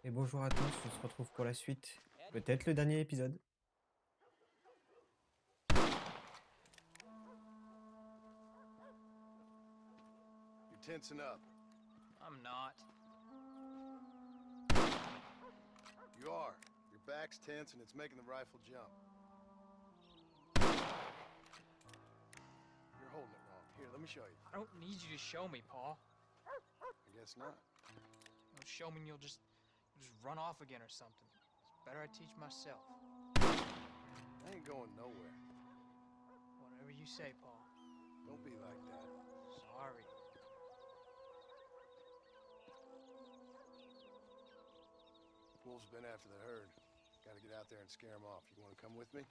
Et bonjour à tous, on se retrouve pour la suite, peut-être le dernier épisode. You're tensing up. I'm not. You are. Your back's tense and it's making the rifle jump. You're holding it wrong. Here, let me show you. I don't need you to show me, Paul. I guess not. Don't show me and you'll just run off again or something. It's better I teach myself. I ain't going nowhere. Whatever you say, Paul. Don't be like that. Sorry. Wolves been after the herd. Gotta get out there and scare them off. You wanna come with me?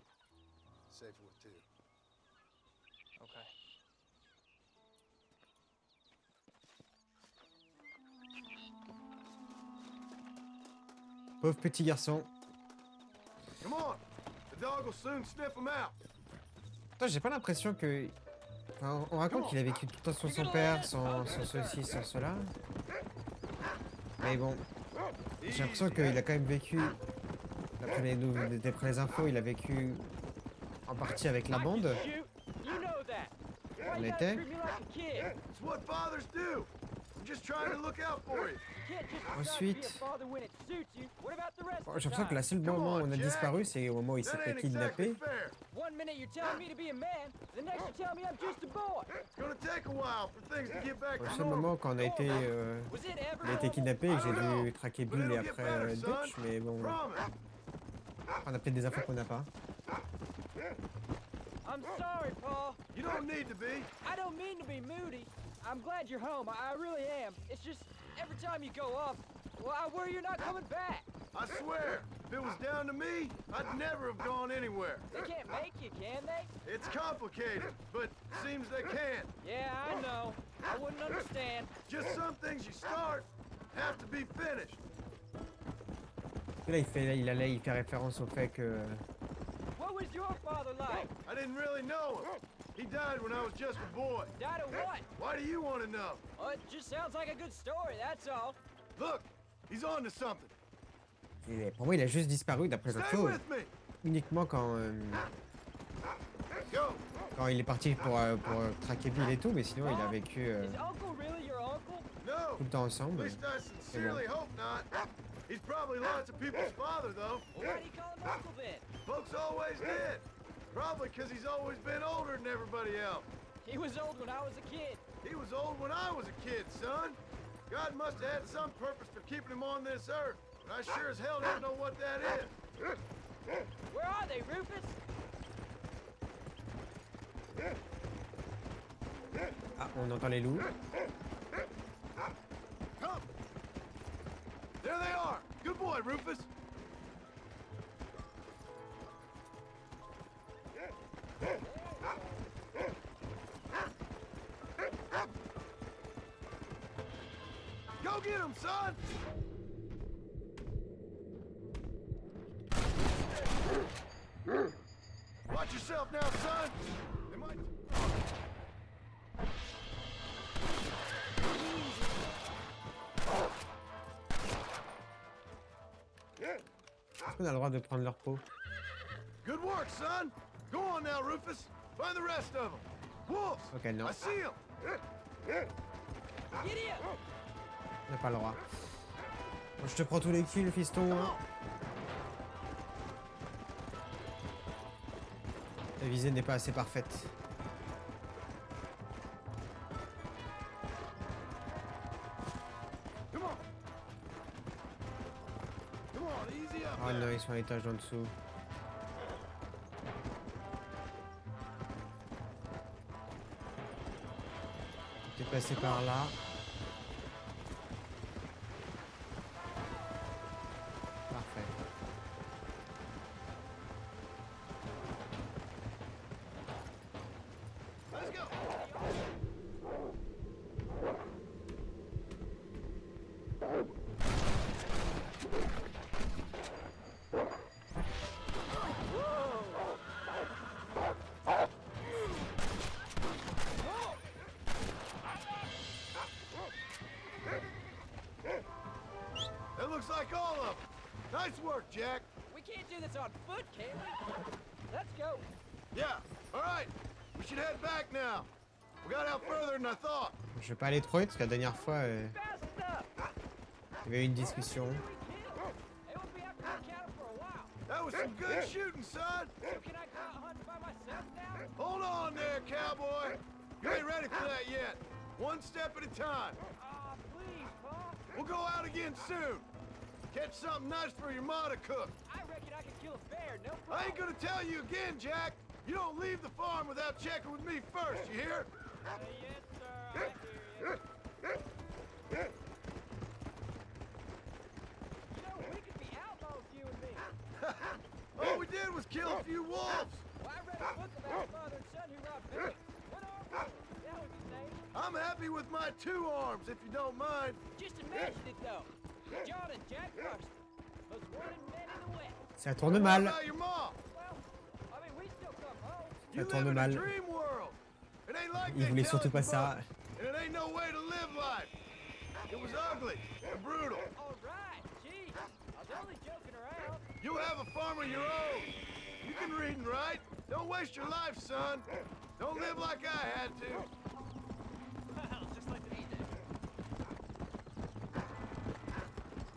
Safer with two. Okay. Pauvre petit garçon. Come on! The dog will soon sniff them out. Attends, j'ai pas l'impression que... Enfin, on raconte qu'il a vécu tout le temps sans son père, sans ceci, sans cela. Mais bon, j'ai l'impression qu'il a quand même vécu... D'après les infos, il a vécu en partie avec la bande. On était. It's what fathers do. I'm just trying to look out for you. Ensuite, bon, j'ai l'impression que le seul moment où on a disparu, c'est au moment où il s'est That fait ain't kidnapper. exactly fair. One minute you're telling me to be a man, the next you're telling me I'm just a boy. It's gonna take a while for things to get back Le to seul normal. moment quand on a été, Was it ever il a été normal? kidnappé et que j'ai I don't dû know, traquer but Bill et it'll get après better, son. Dutch, mais bon, Promise. on a peut-être des infos qu'on n'a pas. I'm sorry, Paul. You don't need to be. I don't mean to be moody. I'm glad you're home. I really am. It's just every time you go off, well, I worry you're not coming back. I swear, if it was down to me, I'd never have gone anywhere. They can't make you, can they? It's complicated, but seems they can. Yeah, I know. I wouldn't understand. Just some things you start have to be finished. Et là, il fait référence au fait que... What was your father like? I didn't really know him. He died when I was just a boy. Died of what? Why do you want to know? Oh, it just sounds like a good story, that's all. Look, he's on to something. Pour moi, il a juste disparu d'après Stay l'info. with me. Uniquement Go. quand il est parti pour traquer Bill et tout, mais sinon il a vécu Is uncle really your uncle? No. tout le temps At ensemble. least I sincerely hope not. He's probably lots of people's father, though. Well, why do you call him uncle then? Folks always did. Probably because he's always been older than everybody else. He was old when I was a kid. He was old when I was a kid, son. God must have had some purpose for keeping him on this earth. But I sure as hell don't know what that is. Where are they, Rufus? Ah, on entend les loups. Come. There they are. Good boy, Rufus. Go get him, son. Watch yourself now, son. They might... Est-ce qu'on a le droit de prendre leur peau? Good work, son. Go on now, Rufus. Find the rest of them. Wolves. Ok, non. I see them. Giddy up! On n'a pas le droit. Bon, je te prends tous les kills, fiston. Come on. La visée n'est pas assez parfaite. Come on. Come on, easy up Oh there. non, ils sont à l'étage en dessous. T'es passé par là. Parfait. Let's go. That looks like all of them. Nice work, Jack. We can't do this on foot, can we? Let's go. Yeah, all right. We should head back now. We got out further than I thought. Je vais pas aller trop vite parce que la dernière fois, Fast enough. il y avait eu une discussion. They won't be after the cattle for a while. That was some good shooting, son. So can I go out hunting by myself now? Hold on there, cowboy. You ain't ready for that yet. One step at a time. Aw, please, Pa. We'll go out again soon. Catch something nice for your ma to cook. I reckon I could kill a bear, no problem. I ain't gonna tell you again, Jack. You don't leave the farm without checking with me first, you hear? Yes, sir. I hear you. You know, we could be outlaws, you and me. All we did was kill a few wolves. Well, I read a book about a father and son who robbed banks. What are we? That was his name. I'm happy with my 2 arms, if you don't mind. Just imagine it, though. John and Jack Marston, most wanted men in the West. Ça tourne What mal. about your mom? Well, I mean, we still come home. You tourne live in mal. a dream world. It ain't like Il they voulait tell surtout you, pas ça. Buck, and it ain't no way to live life. It was ugly and brutal. All right, geez. I was only joking around. You have a farm of your own. You can read and write. Don't waste your life, son. Don't live like I had to. Well, just like me then.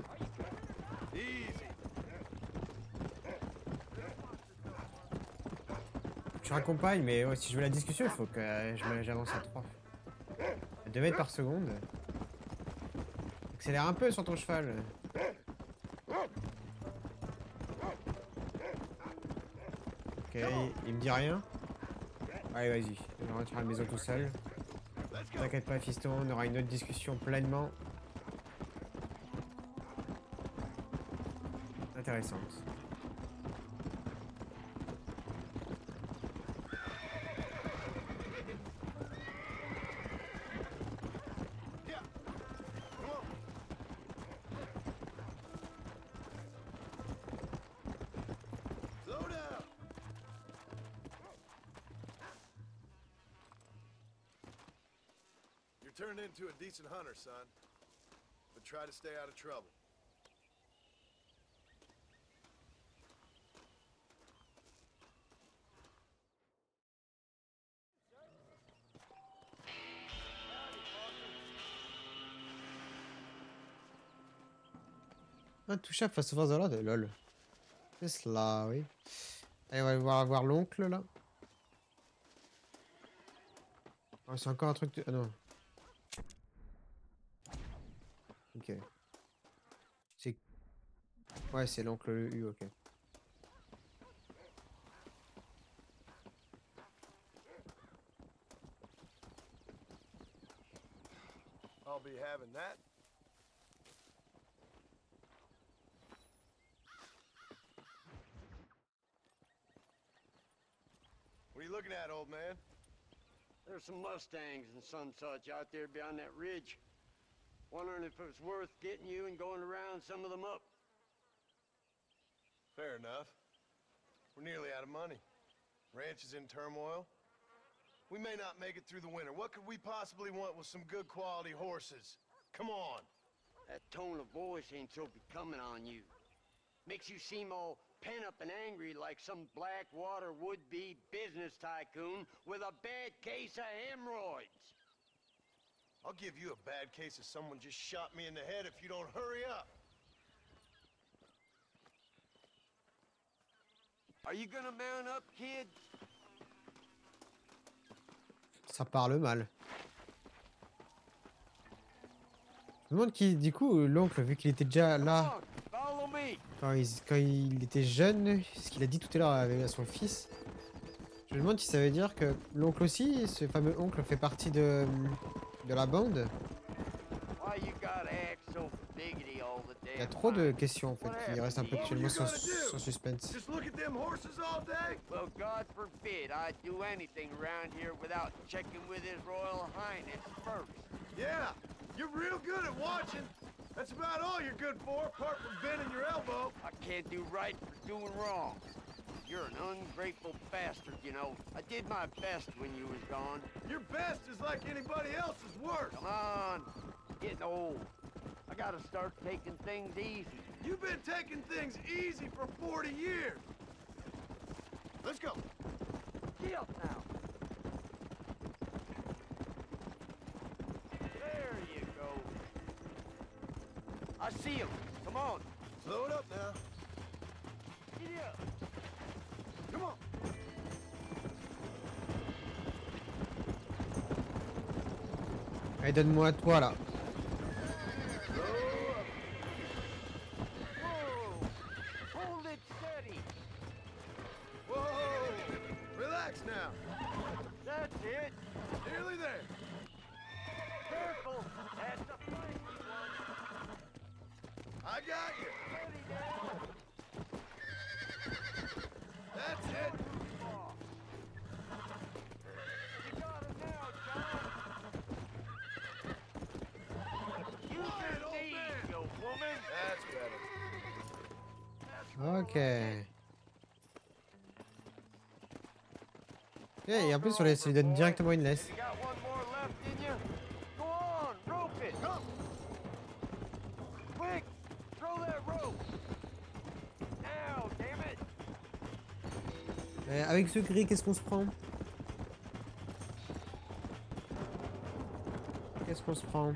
Are you coming or not? Easy. Je raccompagne, mais ouais, si je veux la discussion, il faut que j'avance à 3. 2 mètres par seconde. Accélère un peu sur ton cheval. Ok, il me dit rien. Allez, vas-y. Je rentre à la maison tout seul. Let's go. T'inquiète pas, fiston, on aura une autre discussion pleinement intéressante. Yeah. Come on. Slow down. You're turned into a decent hunter, son. But try to stay out of trouble. Intouchable face au force de l'ordre, lol. C'est cela, oui. Allez, on va voir, voir l'oncle là. Oh, c'est encore un truc de... Ah non. Ok. C'est... Ouais, c'est l'oncle U, ok. I'll be having that. What are you looking at, old man? There's some Mustangs and some such out there beyond that ridge. Wondering if it was worth getting you and going around some of them up. Fair enough. We're nearly out of money. Ranch is in turmoil. We may not make it through the winter. What could we possibly want with some good quality horses? Come on. That tone of voice ain't so becoming on you. Makes you seem all pent up and angry like some Blackwater would-be business tycoon with a bad case of hemorrhoids. I'll give you a bad case of someone just shot me in the head if you don't hurry up. Are you gonna mount up, kid? Ça parle mal. Je me demande qui, du coup, l'oncle, vu qu'il était déjà là Follow me. quand il était jeune, ce qu'il a dit tout à l'heure à son fils. Je me demande si ça veut dire que l'oncle aussi, ce fameux oncle, fait partie de la bande. Why you gotta act so biggity all the Il y a damn trop de time? questions en fait, qui restent un peu actuellement sur suspense. Just look at them horses all day? Well, God forbid I'd do anything around here without checking with His Royal Highness first. Yeah, you're real good at watching. That's about all you're good for, apart from bending your elbow. I can't do right for doing wrong. You're an ungrateful bastard, you know. I did my best when you was gone. Your best is like anybody else's worst. Come on, getting old. I gotta start taking things easy. You've been taking things easy for 40 years. Let's go. Get up now. There you go. I see him. Come on. Slow it up now. Get up. Come on. Allez, donne-moi toi là. Slow up. Whoa. Hold it steady. Whoa. Relax now. That's it. Nearly there. Careful. That's a flanky one. I got you. Steady now. That's it. Oh. You got him now, John. Use your Quiet, old knees, man. you woman. That's better. Ok. Ok, et en plus on lui donne directement une laisse. You got one more left in you? Go on, rope it. Come. Quick, throw that rope. Now, damn it. Avec ce gris, qu'est-ce qu'on se prend? Qu'est-ce qu'on se prend?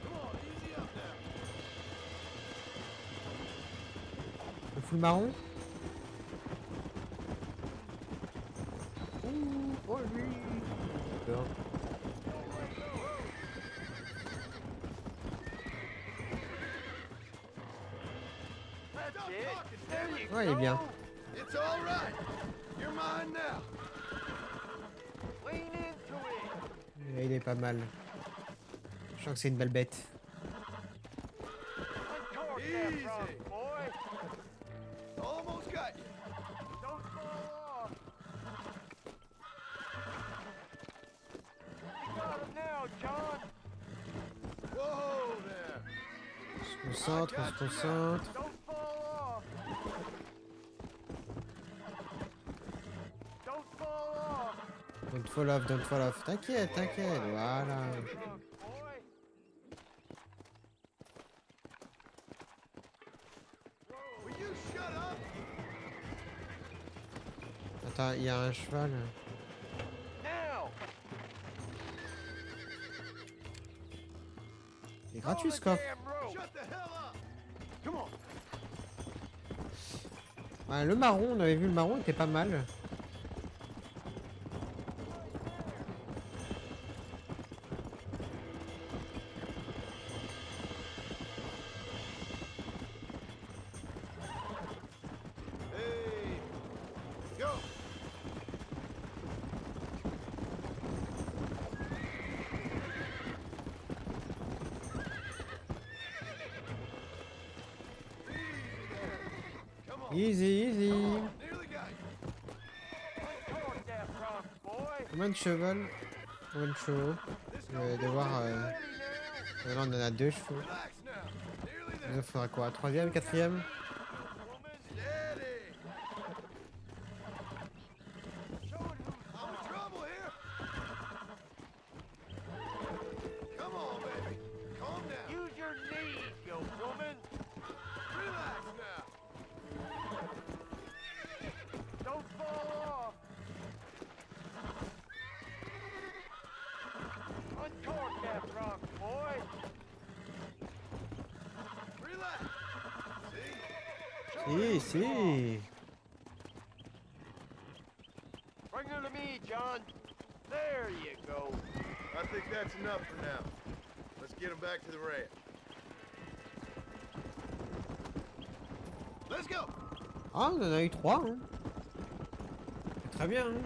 Come on, easy up now. Le full marron? Oh lui! D'accord. That's Stop it. talking, There damn it. you Ouais, il est bien. go. It's all right. You're mine now. Lean into it. Il est pas mal. Je sens que c'est une belle bête. Uncork that Easy. front, boy. Almost got you. Don't fall off. You got him now, John. Whoa there. On se concentre, on se concentre. Don't fall off. Don't fall off. Don't fall off, don't fall off. T'inquiète, t'inquiète, voilà. Front, boy. Will you shut up? Attends, il y a un cheval. Now. Il est gratuit ce Pull the coffre. damn rope. Shut the hell up. Come on. Ouais, le marron, on avait vu le marron, il était pas mal. Hey. Go. Come on. Easy, easy. Nearly got you. Uncork that front, boy. Combien de cheval? Combien de chevaux? This Je vais don't devoir... Ready now. Là, on en a 2 chevaux. relax now. Nearly Il there. nous faudra quoi? 3ème, 4ème? Woman. Steady. Show it who's I'm in trouble here. Come on, baby. Calm down. Use your knees, you woman. Relax now. Don't fall off. Uncork that front, boy. Relax. Si, See? si. Bring her to me, John. There you go. I think that's enough for now. Let's get him back to the ranch. Let's go. Ah, on en a eu 3. Hein. C'est très bien. Hein.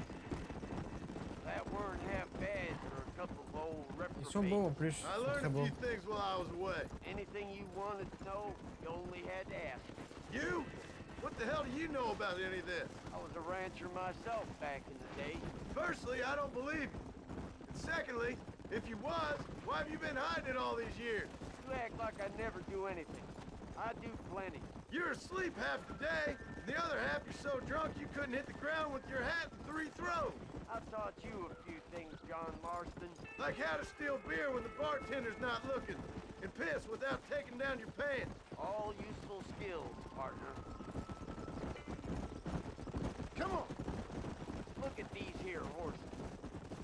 That weren't half bad for a couple of old Ils sont beaux en plus. I Ils sont learned très a beaux. few things while I was away. Anything you wanted to know, you only had to ask. You? What the hell do you know about any of this? I was a rancher myself back in the day. Firstly, I don't believe you. And secondly, if you was, why have you been hiding it all these years? You act like I never do anything. I do plenty. You're asleep half the day, and the other half you're so drunk you couldn't hit the ground with your hat in 3 throws. I've taught you a few things, John Marston. Like how to steal beer when the bartender's not looking, and piss without taking down your pants. All useful skills, partner. Come on. Look at these here horses.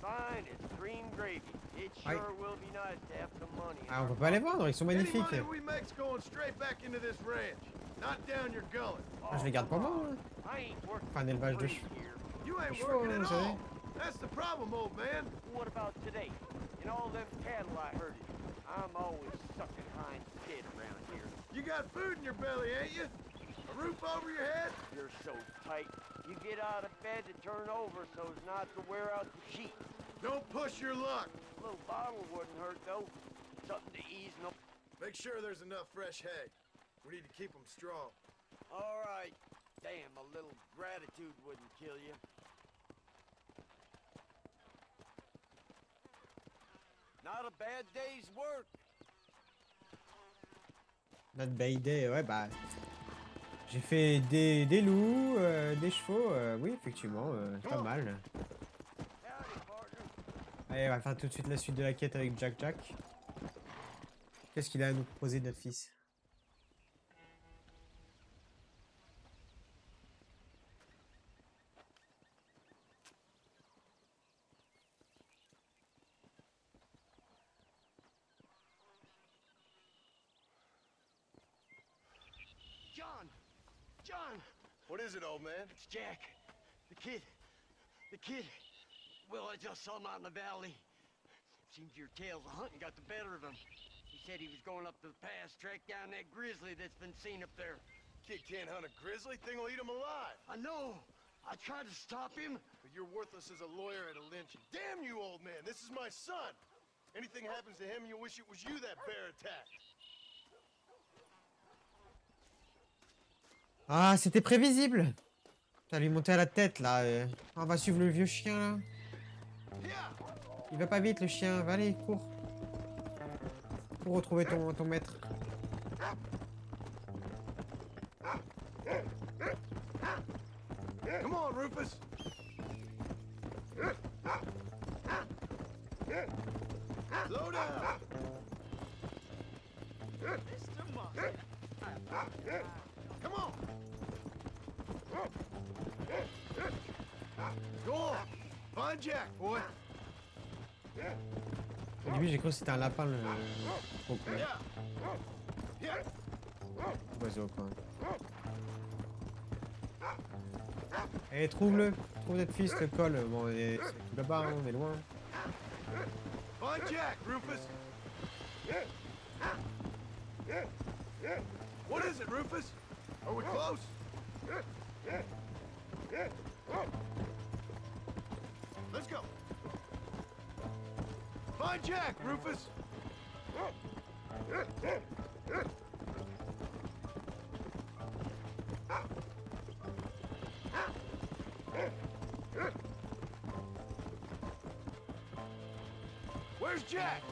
Fine as cream gravy. It Aye. sure will be nice to have some money. in Ah, on our peut pas les vendre, ils sont Any magnifiques. money we make's going straight back into this ranch, not down your gullet. Ah, je les garde pour moi. Hein. I ain't working Enfin, un élevage de free chevaux. here. You ain't Sure, working at vous savez. all. That's the problem, old man. What about today? And all them cattle I herded. I'm always sucking hinds dead around here. You got food in your belly, ain't you? A roof over your head? You're so tight. You get out of bed to turn over so as not to wear out the sheets. Don't push your luck. A little bottle wouldn't hurt, though. Something to ease no... Make sure there's enough fresh hay. We need to keep them strong. All right. Damn, a little gratitude wouldn't kill you. Not a bad day's work. Notre belle idée, ouais, bah. J'ai fait des loups, des chevaux, oui, effectivement, pas mal. Howdy, partner. Allez, on va faire tout de suite la suite de la quête avec Jack Jack. Qu'est-ce qu'il a à nous proposer, notre fils? John! John! What is it, old man? It's Jack. The kid. The kid. Well, I just saw him out in the valley. Seems your tales of hunting got the better of him. He said he was going up to the pass, track down that grizzly that's been seen up there. Kid can't hunt a grizzly. Thing will eat him alive. I know. I tried to stop him. But you're worthless as a lawyer at a lynching. Damn you, old man. This is my son. Anything happens to him, you wish it was you that bear attacked. Ah, c'était prévisible! Ça lui montait à la tête, là. On va suivre le vieux chien, là. Il va pas vite, le chien. Va aller, cours. Pour retrouver ton maître. Come on, Rufus. Slow down. Mr. Monkey. Come on. Go on. Find Jack, boy. Au début, j'ai cru que c'était un lapin, le Yeah. Yeah. oiseau, quoi. Allez, trouve-le. Trouve notre fils, le col. Bon, c'est tout là-bas, hein, on est loin. Find Jack, Rufus. What is it, Rufus? Are we close? Let's go. Find Jack, Rufus. Where's Jack?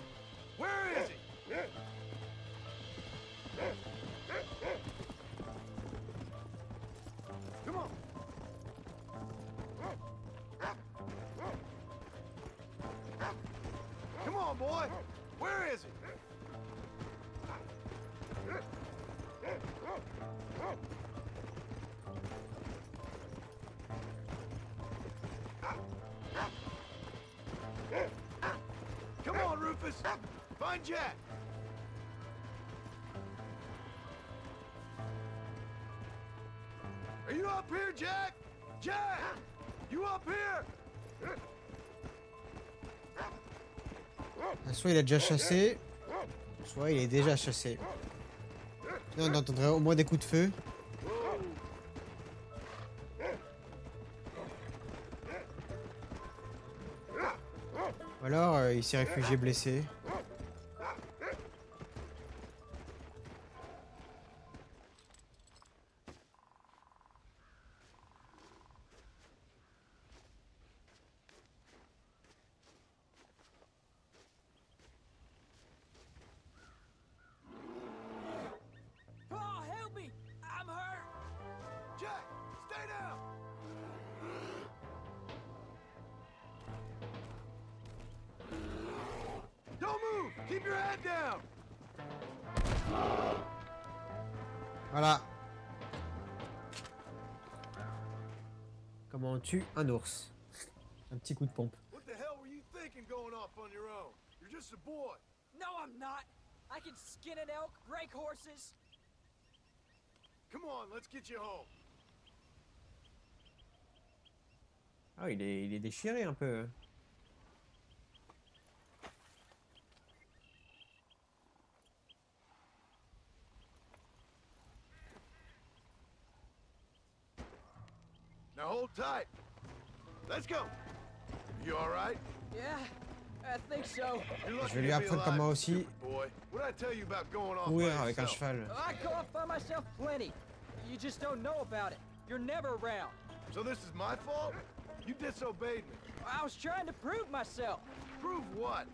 Where is he? Come on. Come on, boy. Where is he? Come on, Rufus. Find Jack. Are you up here, Jack? Jack! You up here? Soit il a déjà chassé, soit il est déjà chassé. Sinon, on entendrait au moins des coups de feu. Ou alors, il s'est réfugié blessé. Ah! Keep your head down! Voilà. Comment on tue un ours. Un petit coup de pompe. What the hell were you thinking going off on your own? You're just a boy. No, I'm not. I can skin an elk, break horses. Come on, let's get you home. Ah, il est déchiré un peu. Now hold tight. Let's go. You all right? Yeah, I think so. You're Je lucky vais lui to be apprendre alive, comment aussi stupid boy. What I tell you about going off by courir avec un yourself? cheval. I go off by myself plenty. You just don't know about it. You're never around. So this is my fault? You disobeyed me. I was trying to prove myself. Prove what?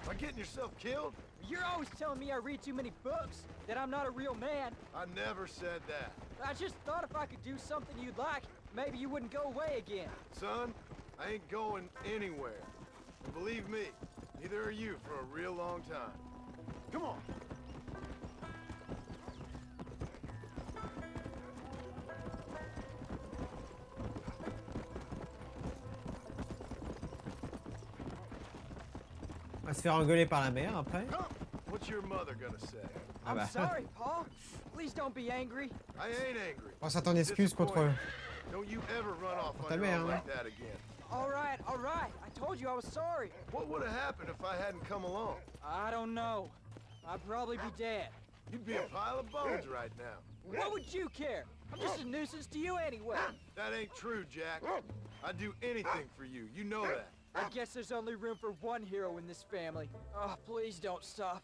By getting yourself killed? You're always telling me I read too many books, that I'm not a real man. I never said that. I just thought if I could do something you'd like, maybe you wouldn't go away again. Son, I ain't going anywhere. And believe me, neither are you for a real long time. Come on. On va se faire engueuler par la mère après. Come. What's your mother gonna say? Ah I'm bah. sorry, Paul. Please don't be angry. I ain't angry. On s'attend d'excuses contre. Don't you ever run off Ta on your mère, own hein. like that again. All right, all right. I told you I was sorry. What would have happened if I hadn't come along? I don't know. I'd probably be dead. You'd be a pile of bones right now. What would you care? I'm just a nuisance to you anyway. That ain't true, Jack. I'd do anything for you. You know that. I guess there's only room for one hero in this family. Oh, please don't stop.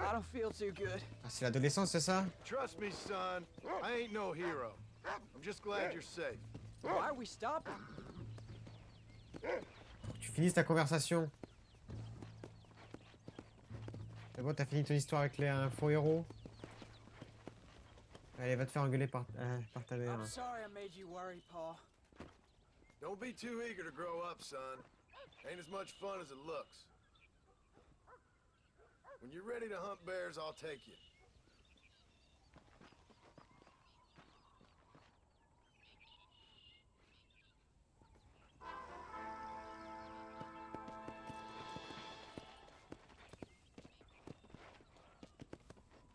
I don't feel too good. Ah, c'est l'adolescence, c'est ça? Trust me, son. I ain't no hero. I'm just glad you're safe. Why are we stopping? Tu finisses ta conversation. C'est bon, t'as fini ton histoire avec un faux héros. Allez, va te faire engueuler par ta mère. I'm sorry I made you worry, Paul. Don't be too eager to grow up, son. Ain't as much fun as it looks. When you're ready to hunt bears, I'll take you.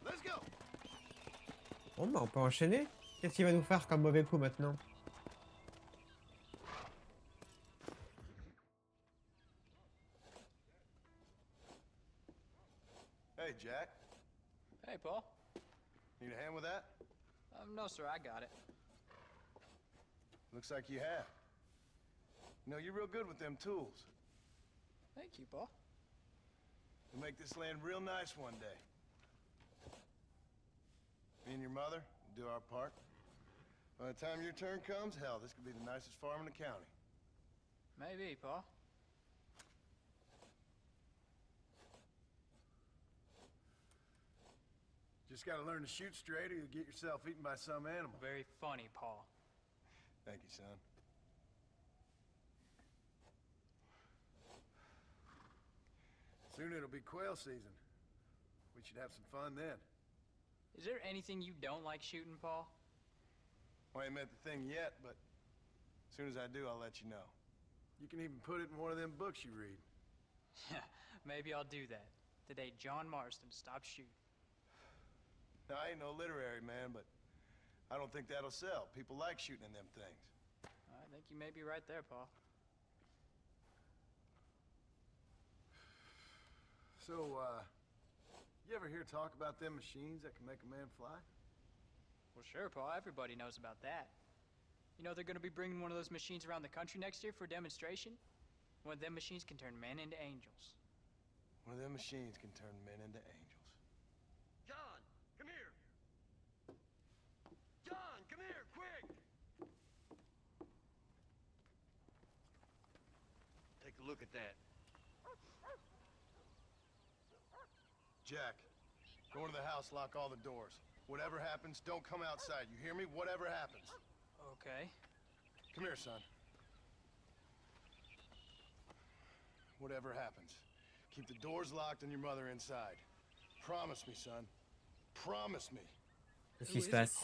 Let's go. Bon, bah, on peut enchaîner. Qu'est-ce qu'il va nous faire comme mauvais coup maintenant? Hey, Jack. Hey, Paul. Need a hand with that? No, sir, I got it. Looks like you have. You know, you're real good with them tools. Thank you, Paul. We'll make this land real nice one day. Me and your mother will do our part. By the time your turn comes, hell, this could be the nicest farm in the county. Maybe, Paul. Just gotta learn to shoot straight or you'll get yourself eaten by some animal. Very funny, Paul. Thank you, son. Soon it'll be quail season. We should have some fun then. Is there anything you don't like shooting, Paul? Well, I ain't met the thing yet, but as soon as I do, I'll let you know. You can even put it in one of them books you read. Yeah, maybe I'll do that. Today, John Marston stopped shooting. Now, I ain't no literary man, but I don't think that'll sell. People like shooting in them things. I think you may be right there, Paul. So, you ever hear talk about them machines that can make a man fly? Well, sure, Paul. Everybody knows about that. You know they're going to be bringing one of those machines around the country next year for a demonstration? One of them machines can turn men into angels. One of them machines can turn men into angels. John, come here. John, come here, quick. Take a look at that. Jack, go into the house, lock all the doors. Whatever happens, don't come outside. You hear me? Whatever happens. Okay. Come here, son. whatever happens. Keep the doors locked and your mother inside. Promise me, son. Promise me. Qu'est-ce qui se passe?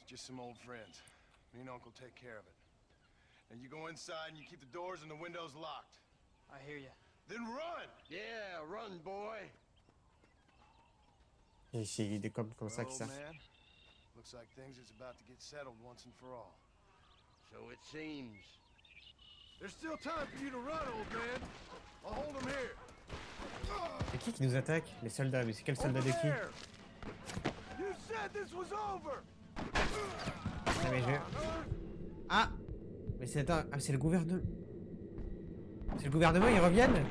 It's just some old friends. Me and Uncle take care of it. And you go inside and you keep the doors and the windows locked. I hear you. Then run! Yeah, run, boy. Et c'est comme ça que Well, ça. man, looks like things is about to get settled once and for all. So it seems. There's still time for you to run, old man. I'll hold him here. C'est qui nous attaque? Les soldats, mais c'est quel soldat de qui? You said this was over. Ah, mais je... Ah! Mais c'est attends, ah, c'est le gouvernement. C'est le gouvernement, ils reviennent?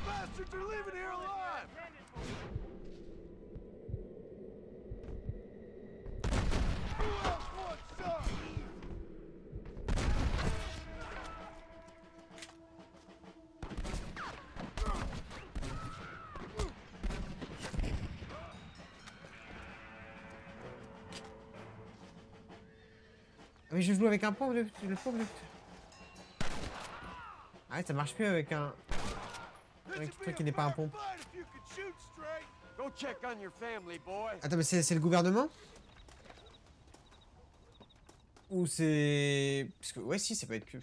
Bastards are leaving here alive. Who else wants some? Ah, mais je joue avec un pompe de... le pompe de... Ah ouais, ça marche plus avec un... Un truc qui n'est pas un pompe. Go check on your family, boy. Attends, mais c'est le gouvernement? Ou c'est... Parce que... Ouais, si, ça peut être que...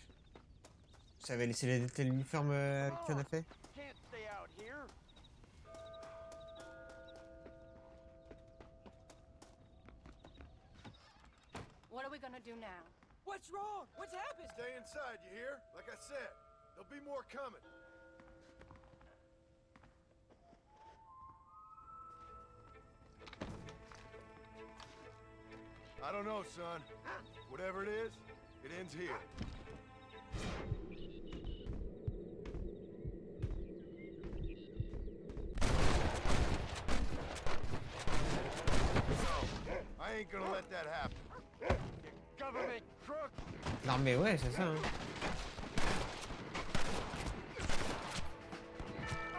Ça avait laissé l'uniforme qu'on a fait. Can't stay out here. What are we gonna do now? What's wrong? What's happened? Stay inside, you hear? Like I said, there'll be more coming. I don't know, son. Whatever it is, it ends here. I ain't gonna let that happen. Government crook. L'armée, ouais, c'est ça. Hein.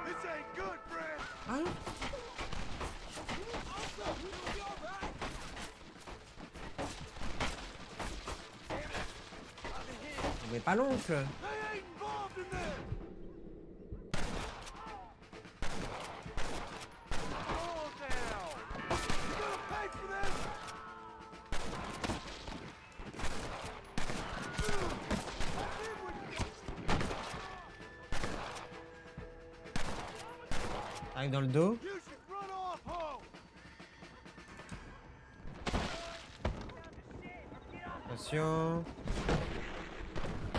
This ain't good, friend. Ah, mais pas l'oncle. They ain't involved in this. Hold down. You gonna pay for this? Arrive dans le dos. You should run off home. Attention.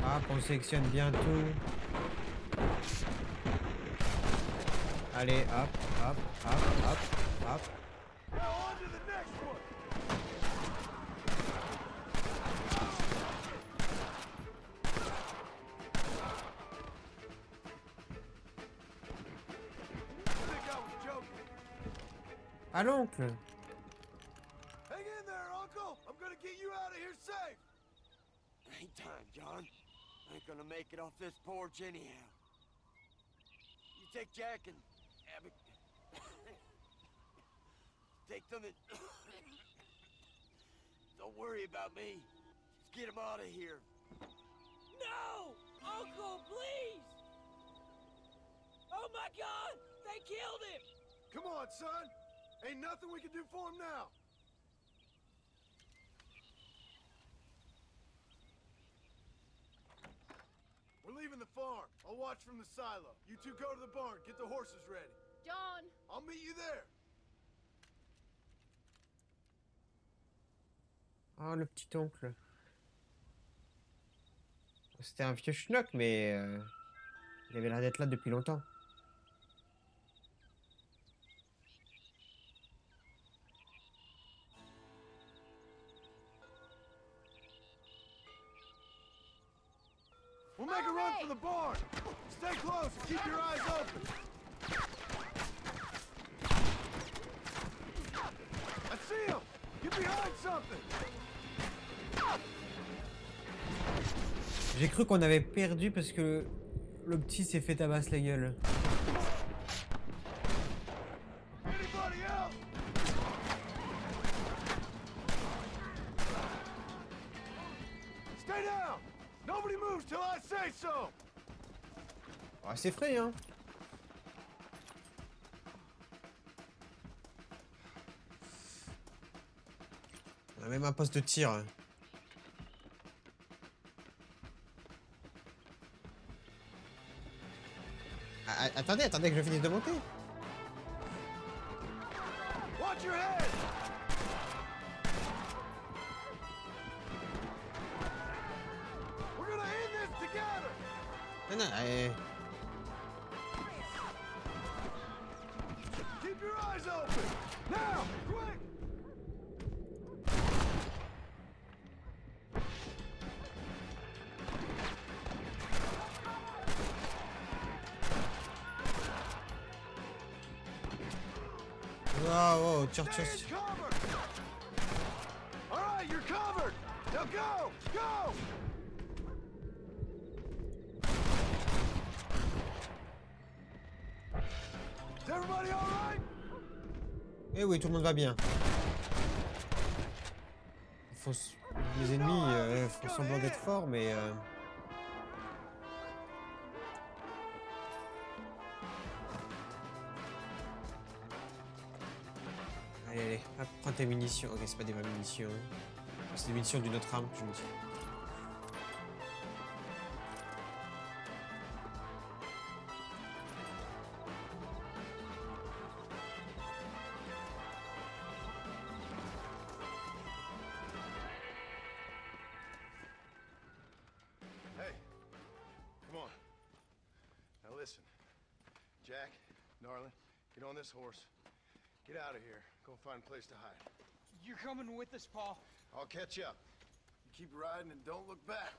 Hop, on sélectionne bien tout. Allez, hop, hop, hop, hop, hop. Now on to the next one. I think I was joking. Ah, l'oncle. Hang in there, Uncle. I'm gonna get you out of here safe. Ain't time, John. I ain't gonna make it off this porch anyhow. You take Jack and Abby. Take them and... Don't worry about me. Just get him out of here. No! Uncle, please! Oh my God! They killed him! Come on, son. Ain't nothing we can do for him now. We're leaving the farm. I'll watch from the silo. You two go to the barn. Get the horses ready. John! I'll meet you there. Oh, le petit oncle. C'était un vieux schnock, mais il avait l'air d'être là depuis longtemps. We'll make a run for the barn. Stay close and keep your eyes open. I see him. Get behind something. J'ai cru qu'on avait perdu parce que le petit s'est fait tabasser la gueule. Anybody else? Stay down! Nobody moves till I say so! Oh, c'est frais, hein. On a même un poste de tir. Attendez que je finisse de monter. Watch your head! We're gonna end this together! Non, non, Keep your eyes open! Now! Quick! wow, tire. Stay in cover! Alright, you're covered! Now go! Go! Is everybody alright? Eh oui, tout le monde va bien. Les ennemis font semblant d'être forts, mais... Allez, hop, prends tes munitions. Ok, c'est pas des vraies munitions. C'est des munitions d'une autre arme que je me dis. Hey, come on. Now listen. Jack, Narlin, get on this horse. Get out of here. Go find a place to hide. You're coming with us, Paul. I'll catch up. You keep riding and don't look back.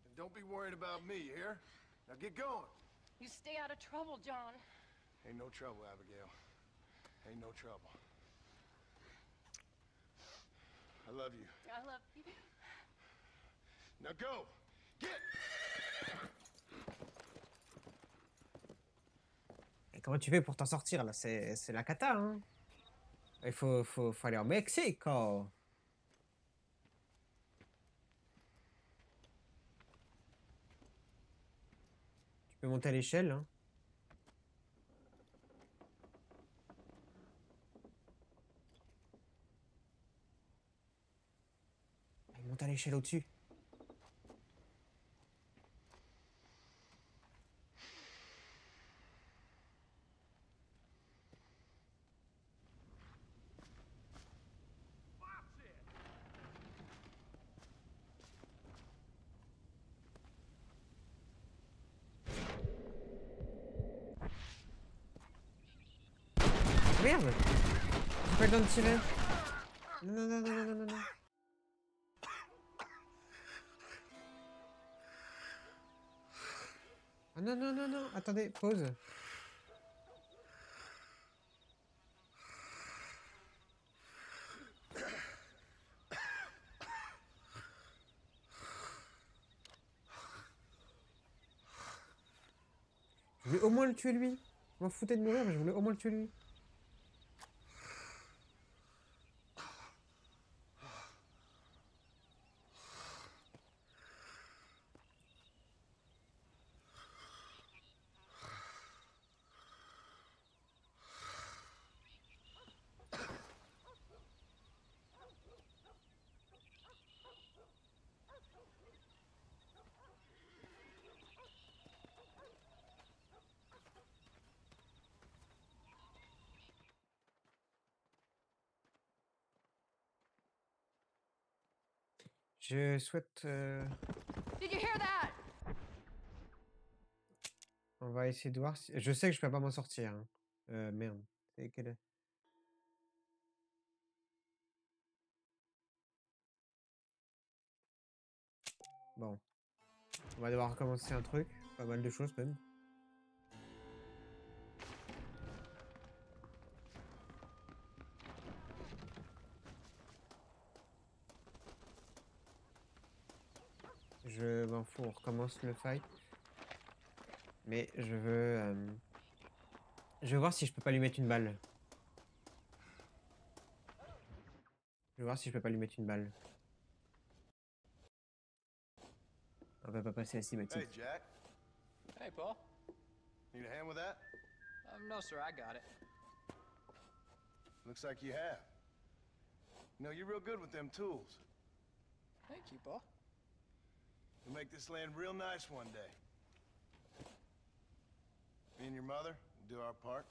And don't be worried about me, you hear? Now get going. You stay out of trouble, John. Ain't no trouble, Abigail. Ain't no trouble. I love you. I love you. Now go! Get! Et comment tu fais pour t'en sortir là? C'est la cata, hein? Il faut aller au Mexique, quoi. Tu peux monter à l'échelle, hein? Monte à l'échelle au-dessus. Merde! J'ai pas le temps de tirer. Non. Ah non, attendez, pause. Je voulais au moins le tuer lui. Je m'en foutais de mourir, mais je voulais au moins le tuer lui. Je souhaite... Did you hear that? On va essayer de voir si... Je sais que je peux pas m'en sortir. Hein. Merde. C'est quelle... Bon. On va devoir recommencer un truc. Pas mal de choses même. Je m'en fous, on recommence le fight. Mais je veux... Je vais voir si je peux pas lui mettre une balle. Je vais voir si je peux pas lui mettre une balle. On va pas passer à cinématique. Hey, Jack. Hey, Paul. Need a hand with that? No, sir, I got it. Looks like you have. You know, you're real good with them tools. Thank you, Paul. You'll make this land real nice one day. Me and your mother will do our part.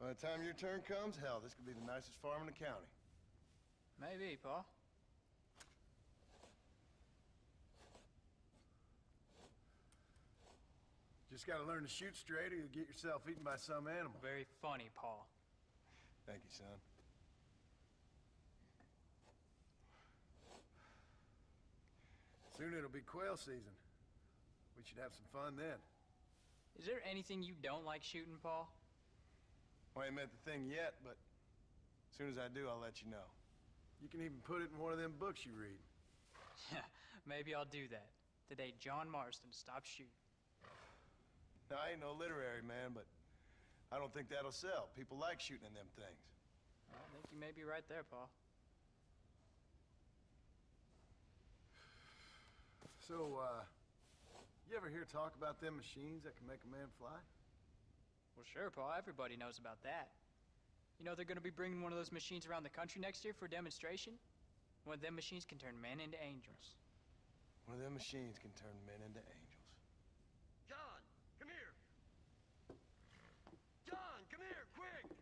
By the time your turn comes, hell, this could be the nicest farm in the county. Maybe, Paul. Just gotta learn to shoot straight or you'll get yourself eaten by some animal. Very funny, Paul. Thank you, son. Soon it'll be quail season. We should have some fun then. Is there anything you don't like shooting, Paul? Well, I ain't met the thing yet, but as soon as I do, I'll let you know. You can even put it in one of them books you read. Yeah, maybe I'll do that. Today, John Marston stopped shooting. Now, I ain't no literary man, but I don't think that'll sell. People like shooting in them things. I think you may be right there, Paul. So, you ever hear talk about them machines that can make a man fly? Well, sure, Paul. Everybody knows about that. You know, they're going to be bringing one of those machines around the country next year for a demonstration. One of them machines can turn men into angels. One of them machines can turn men into angels. John, come here. John, come here, quick.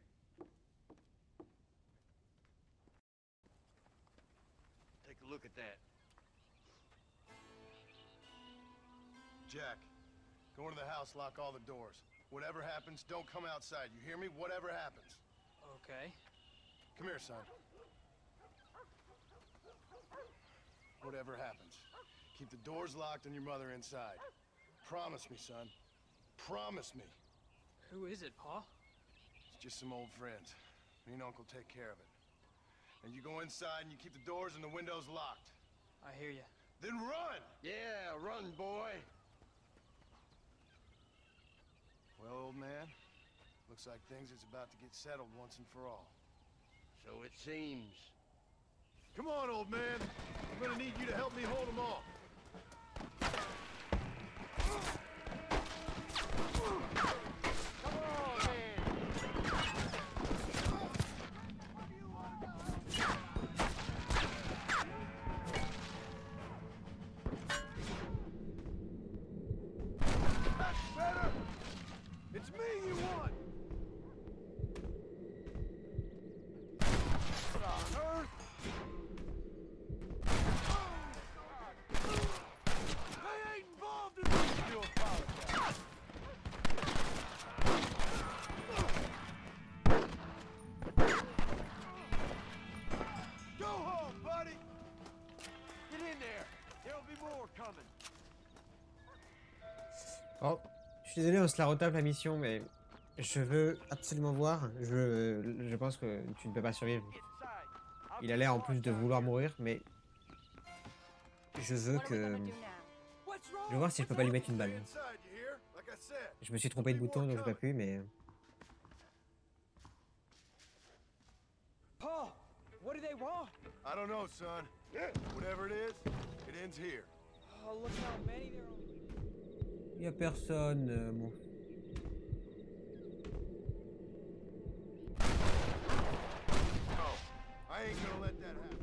Take a look at that. Jack, go into the house, lock all the doors. Whatever happens, don't come outside. You hear me? Whatever happens. Okay. Come here, son. Whatever happens, keep the doors locked and your mother inside. Promise me, son. Promise me. Who is it, Paul? It's just some old friends. Me and Uncle take care of it. And you go inside and you keep the doors and the windows locked. I hear you. Then run! Yeah, run, boy. Well, old man, looks like things is about to get settled once and for all. So it seems. Come on, old man. I'm gonna need you to help me hold them off. Come on, man. That's better! It's me you want! What on earth? I ain't involved in this! You apologize. Go home, buddy! Get in there. There'll be more coming. Oh, je suis désolé, on se la retape la mission, mais je veux absolument voir. Je pense que tu ne peux pas survivre. Inside. I'll Il a l'air en plus de vouloir mourir, mais je veux What are we que... gonna do now? Je veux voir si je peux pas lui mettre une balle. Inside, you hear? Like I said. Je me suis trompé de bouton, donc j'ai pas pu, mais... Paul, what do they want? I don't know, son. Whatever it is, it ends here. Oh, look how many there are. Y a personne, mon... No, I ain't gonna let that happen.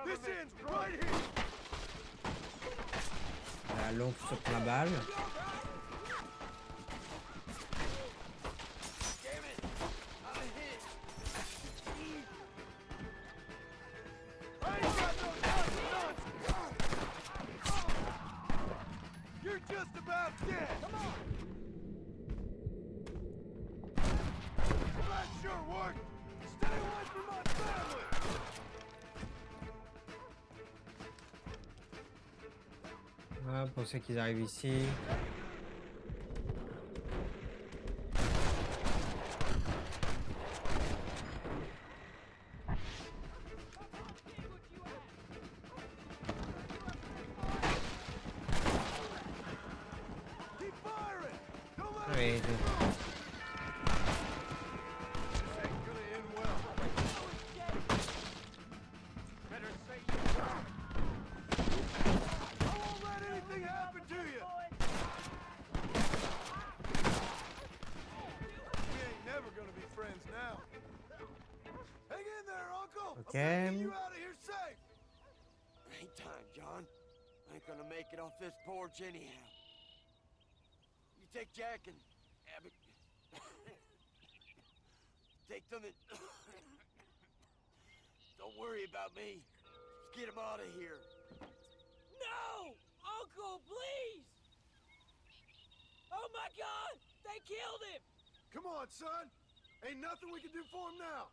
This ends right here. La lampe sur la balle. Damn it. I'm hit. I ain't got no time for nonsense. You're just about dead. Come on. Well, that sure worked. Stay away from my family. Voilà, pour ceux qui arrivent ici. Keep firing. Don't let Oui, it je- I'm gonna Ok. get you out of here safe. Ain't time, John. I ain't gonna make it off this porch anyhow. You take Jack and Abbott. Take them and... Don't worry about me. Just get him out of here. No! Uncle, please! Oh my God! They killed him! Come on, son. Ain't nothing we can do for him now.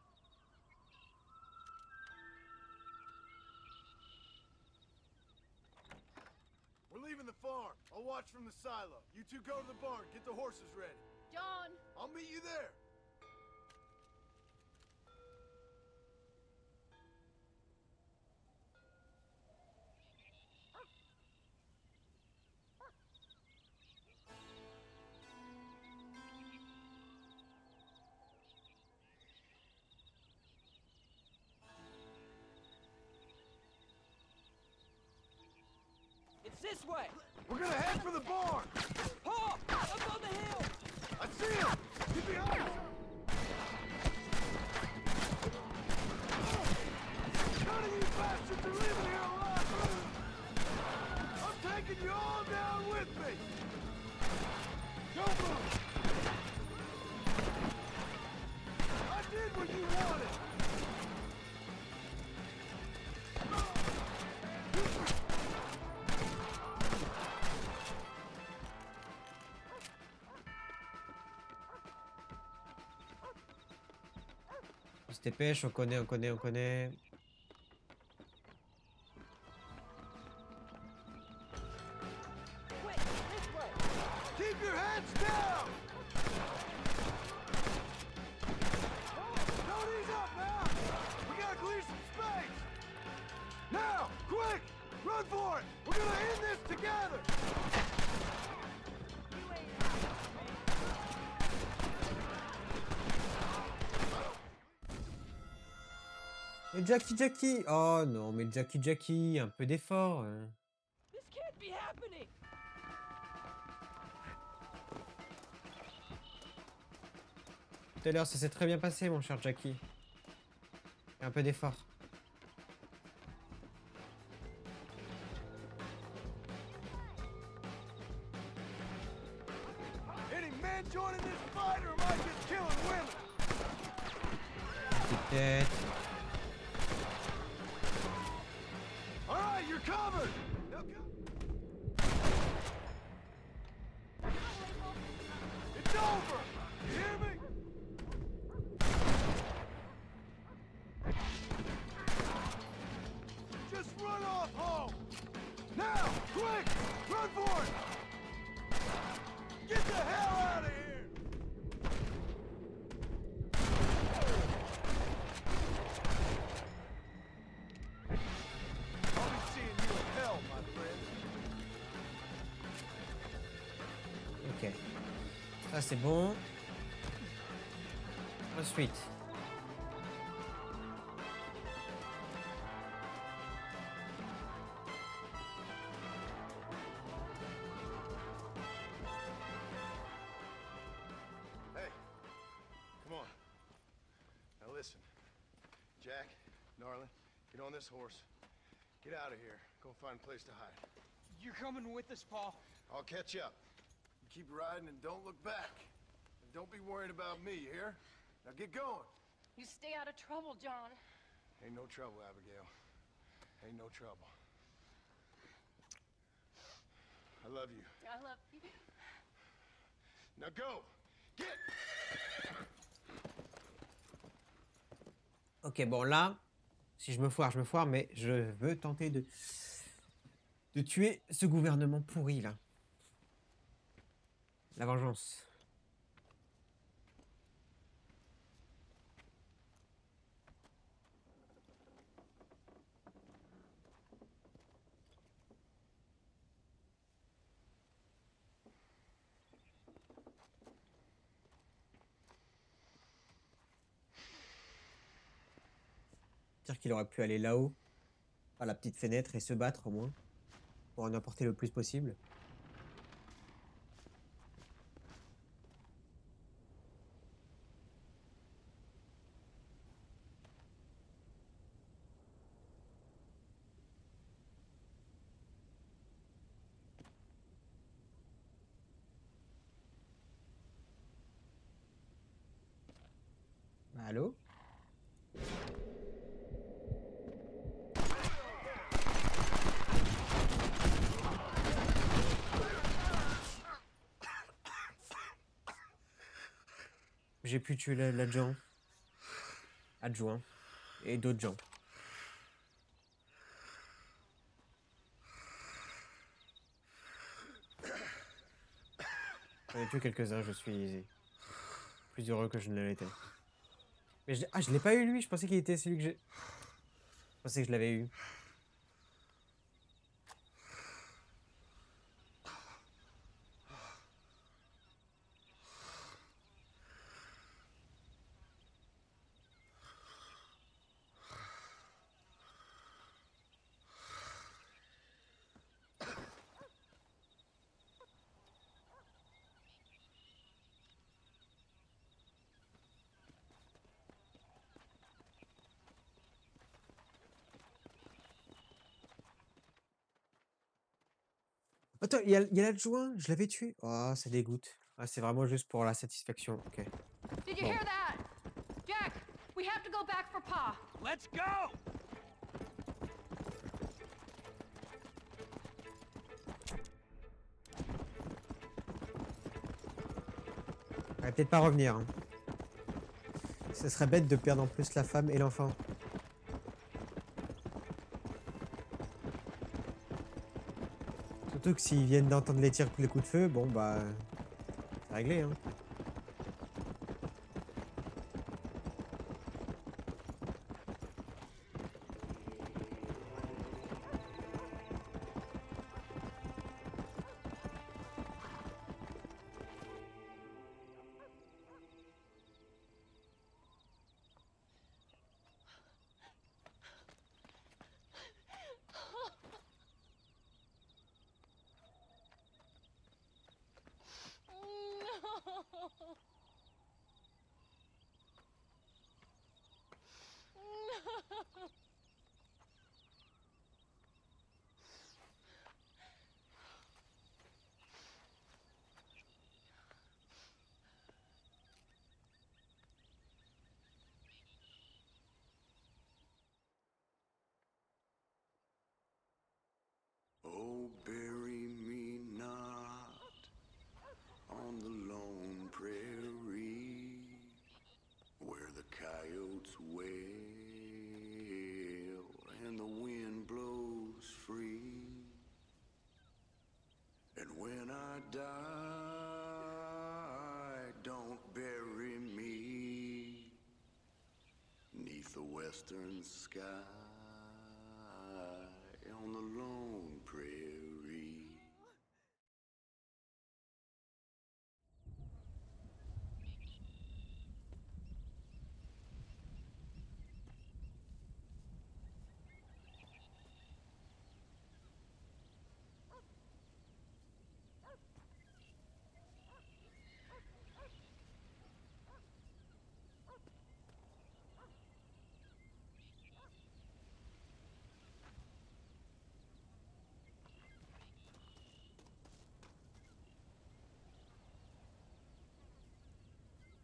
We're leaving the farm. I'll watch from the silo. You two go to the barn. Get the horses ready. John! I'll meet you there. It's this way! We're gonna head for the barn. Paul! Up on the hill! I see him. Get behind us. None of you bastards are leaving here alive. I'm taking you all down with me. Don't move. I did what you wanted. On se dépêche, on connaît, on connaît, on connaît. Quick, this way! Keep your heads down. Don't ease up now. We gotta clear some space. Now, quick, run for it. We're gonna end this together. Mais Jackie! Oh non, mais Jackie, un peu d'effort. This can't be happening! Tout à l'heure, ça s'est très bien passé, mon cher Jackie. Un peu d'effort. Any men joining this fight or am I just killing women? Petite tête. All right, you're covered. Now go. It's over. You hear me? Just run off home. Now, quick, run for it. Get the hell out of here. I'll be seeing you in hell, my friend. Ok. Ça, c'est bon. Ensuite. Hey, come on. Now listen. Jack, Gnarly, get on this horse. Get out of here. Go find a place to hide. You're coming with us, Paul. I'll catch up. You keep riding and don't look back. And don't be worried about me, you hear? Now get going. You stay out of trouble, John. Ain't no trouble, Abigail. Ain't no trouble. I love you. I love you. Now go! Get! Ok, bon là, si je me foire, mais je veux tenter de tuer ce gouvernement pourri là. La vengeance. C'est-à-dire qu'il aurait pu aller là-haut, par la petite fenêtre et se battre au moins, pour en apporter le plus possible. Allô? J'ai pu tuer l'adjoint. Adjoint. Et d'autres gens. J'en ai tué quelques-uns, je suis plus heureux que je ne l'étais. Mais je l'ai pas eu lui, je pensais qu'il était celui que j'ai... Je pensais que je l'avais eu. Attends, il y a l'adjoint, je l'avais tué. Oh, ça dégoûte. Ah, c'est vraiment juste pour la satisfaction, ok. Did you Bon. hear that? Jack, we have to go back for Pa. Let's go! Elle va peut-être pas revenir. Hein. Ce serait bête de perdre en plus la femme et l'enfant. Surtout que s'ils viennent d'entendre les tirs, les coups de feu, bon bah... C'est réglé, hein. Oh, bury me not on the lone prairie where the coyotes wail and the wind blows free. And when I die, don't bury me 'neath the western sky on the lone prairie.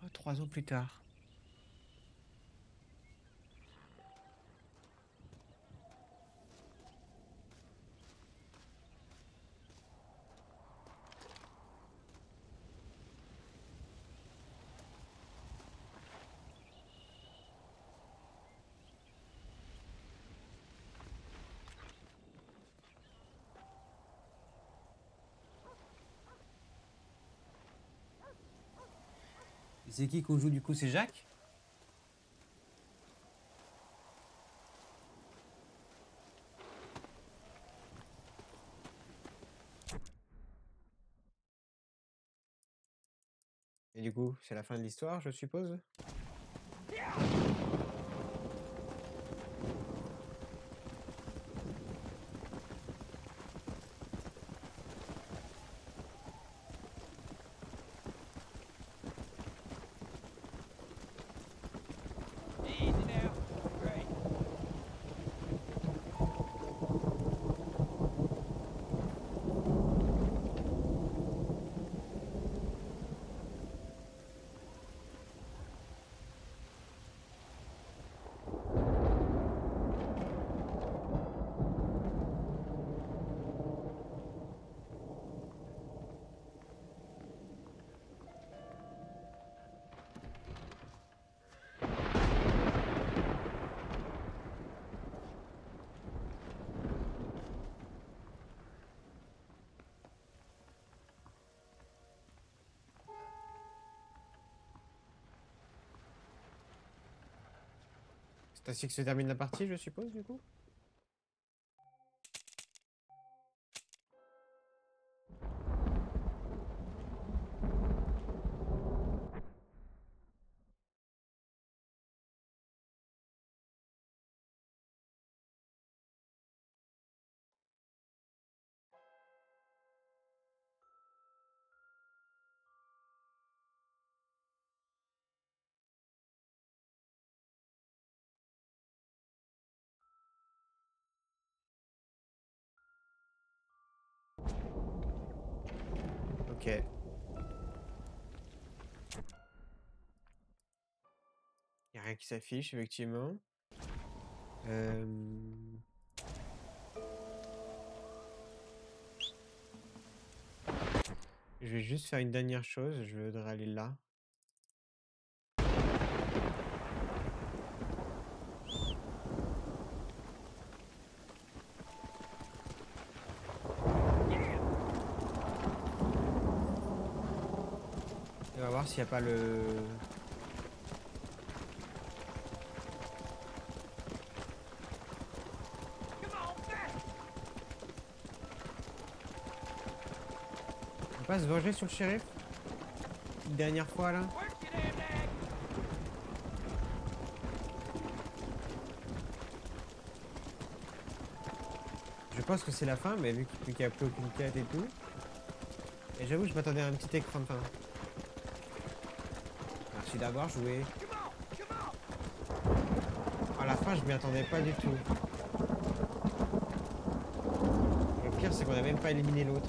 Oh, 3 ans plus tard. C'est qui qu'on joue du coup? C'est Jacques? Et du coup, c'est la fin de l'histoire, je suppose? Easy now. Great. C'est ainsi que se termine la partie, je suppose, du coup. Ok. Y a rien qui s'affiche, effectivement. Je vais juste faire une dernière chose. Je voudrais aller là. On va voir s'il n'y a pas le... On va pas se venger sur le shérif? Une dernière fois, là? Je pense que c'est la fin, mais vu qu'il n'y a plus aucune quête et tout. Et j'avoue, je m'attendais à un petit écran de fin. Merci d'avoir joué. À la fin, je m'y attendais pas du tout. Le pire, c'est qu'on n'a même pas éliminé l'autre.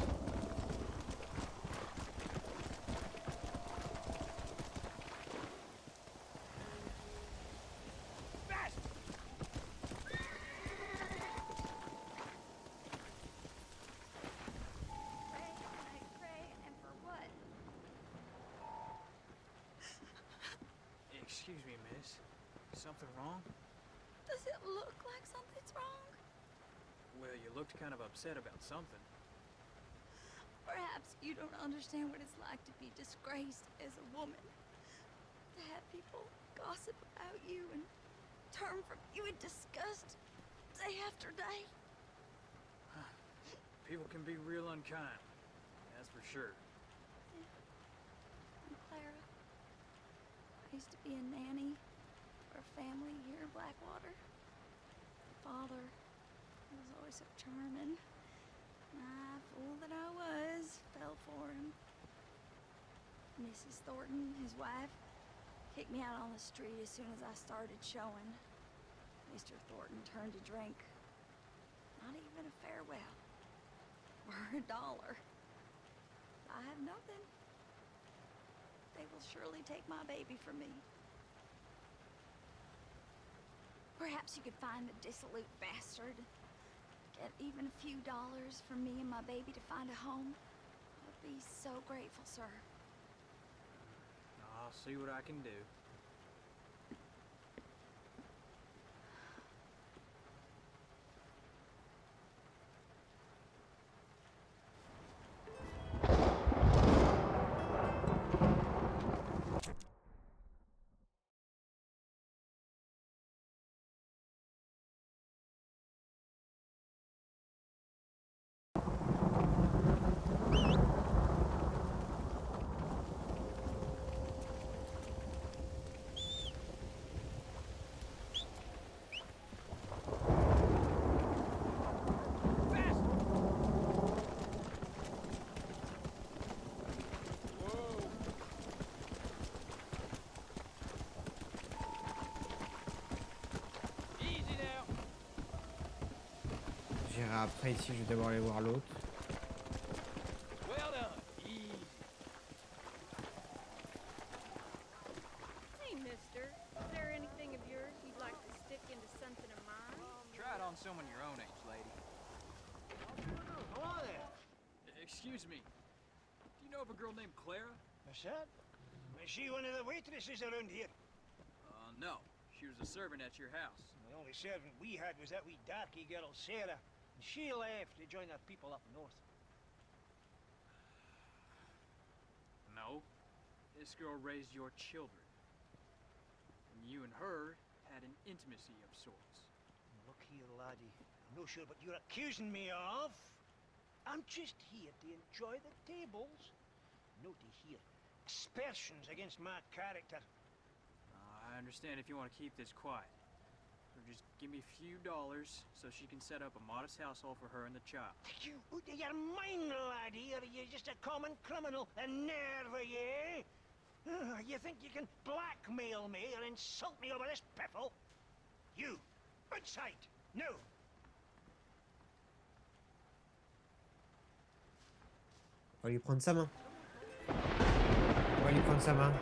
Excuse me, miss. Something wrong? Does it look like something's wrong? Well, you looked kind of upset about something. Perhaps you don't understand what it's like to be disgraced as a woman. To have people gossip about you and turn from you in disgust day after day. People can be real unkind. That's for sure. I'm Clara. I used to be a nanny for a family here in Blackwater. My father was always so charming. I, fool that I was, fell for him. Mrs. Thornton, his wife, kicked me out on the street as soon as I started showing. Mr. Thornton turned to drink. Not even a farewell. Or $1. I have nothing. They will surely take my baby from me. Perhaps you could find the dissolute bastard. Get even a few dollars for me and my baby to find a home. I would be so grateful, sir. I'll see what I can do. J'irai après ici, je vais devoir aller voir l'autre. Well done. Easy. Hey, mister. Is there anything of yours you'd like to stick into something of mine? Try it on someone your own age, lady. Hello there. Excuse me. Do you know of a girl named Clara? What's that? Is she one of the waitresses around here? No. She was a servant at your house. The only servant we had was that wee darky girl, Sarah. And she left to join her people up north. No. This girl raised your children. And you and her had an intimacy of sorts. Look here, laddie. I'm not sure what you're accusing me of. I'm just here to enjoy the tables, not to hear aspersions against my character. I understand if you want to keep this quiet. So just give me a few dollars so she can set up a modest household for her and the child. You out of your mind, laddie, or are you just a common criminal? A nerve, are you? You think you can blackmail me or insult me over this piffle? You, outside, no! On va lui prendre sa main. On va lui prendre sa main.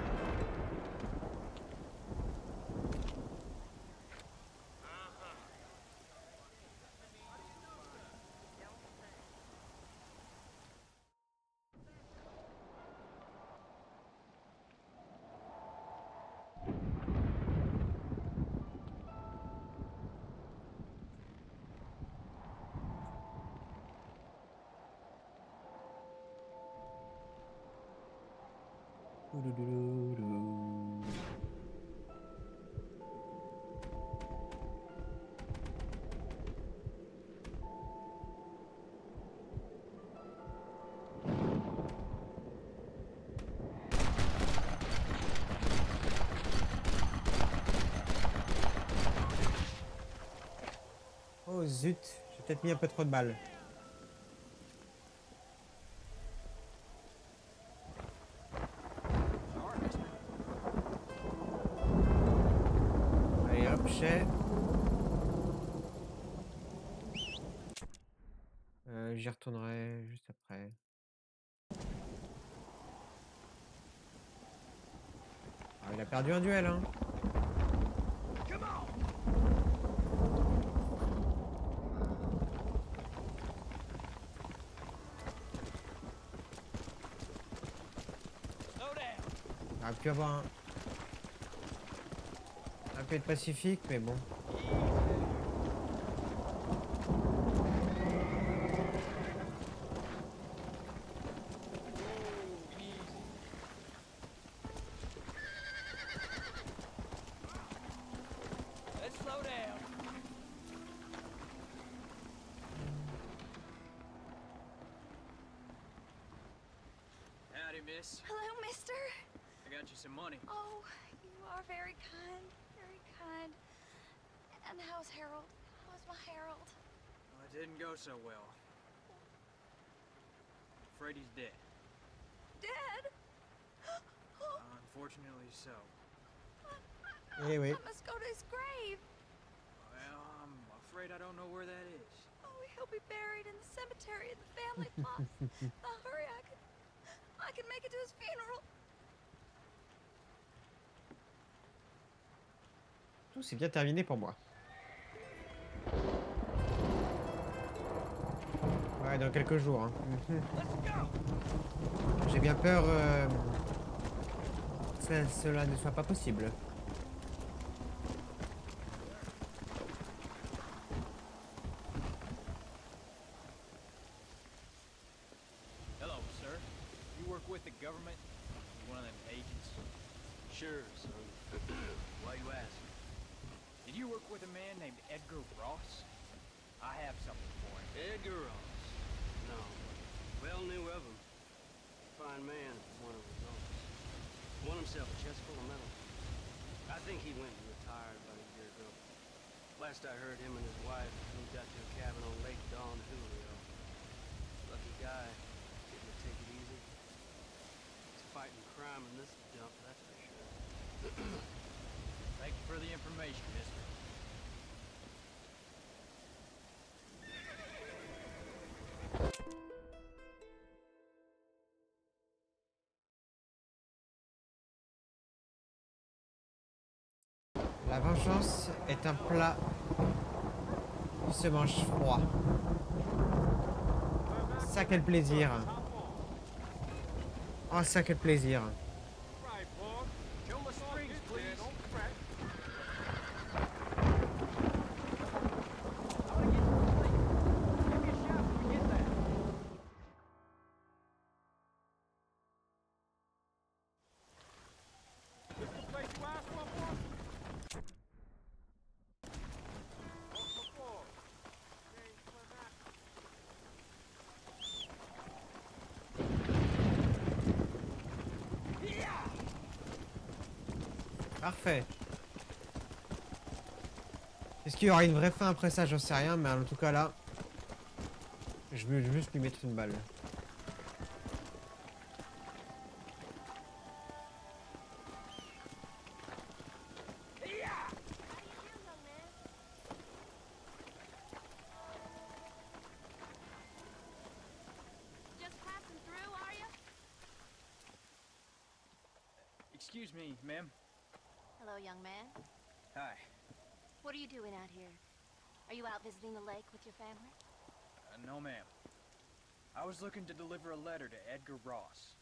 Oh zut, j'ai peut-être mis un peu trop de balles. Allez hop, j'ai. J'y retournerai juste après. Ah, il a perdu un duel, hein. Il aurait pu avoir un peu de pacifique, mais bon. Let's slow down. Howdy, miss. Hello, mister. I got you some money. Oh, you are very kind. Very kind. And how's Harold? How's my Harold? Well, it didn't go so well. Afraid he's dead. Dead? Unfortunately so. Anyway. I must go to his grave. Well, I'm afraid I don't know where that is. Oh, he'll be buried in the cemetery in the family plot. Hurry, I can make it to his funeral. Tout c'est bien terminé pour moi. Ouais, dans quelques jours. Hein. J'ai bien peur que cela ne soit pas possible. Hello, sir. You work with the government? You one of them agents? Sure, son. Why you asking? Did you work with a man named Edgar Ross? I have something for him. Edgar Ross? No. Well knew of him. Fine man, one of his own. Won himself a chest full of medals. I think he went and retired about a year ago. Last I heard, him and his wife moved out to a cabin on Lake Don Julio. Lucky guy, getting to take it easy. He's fighting crime in this dump, that's for sure. Thank you for the information, mister. La vengeance est un plat qui se mange froid. Ça quel plaisir. Oh ça quel plaisir. Parfait. Est-ce qu'il y aura une vraie fin après ça? J'en sais rien, mais en tout cas là, je veux juste lui mettre une balle. Excuse me, ma'am. Hello, young man. Hi. What are you doing out here? Are you out visiting the lake with your family? No, ma'am. I was looking to deliver a letter to Edgar Ross.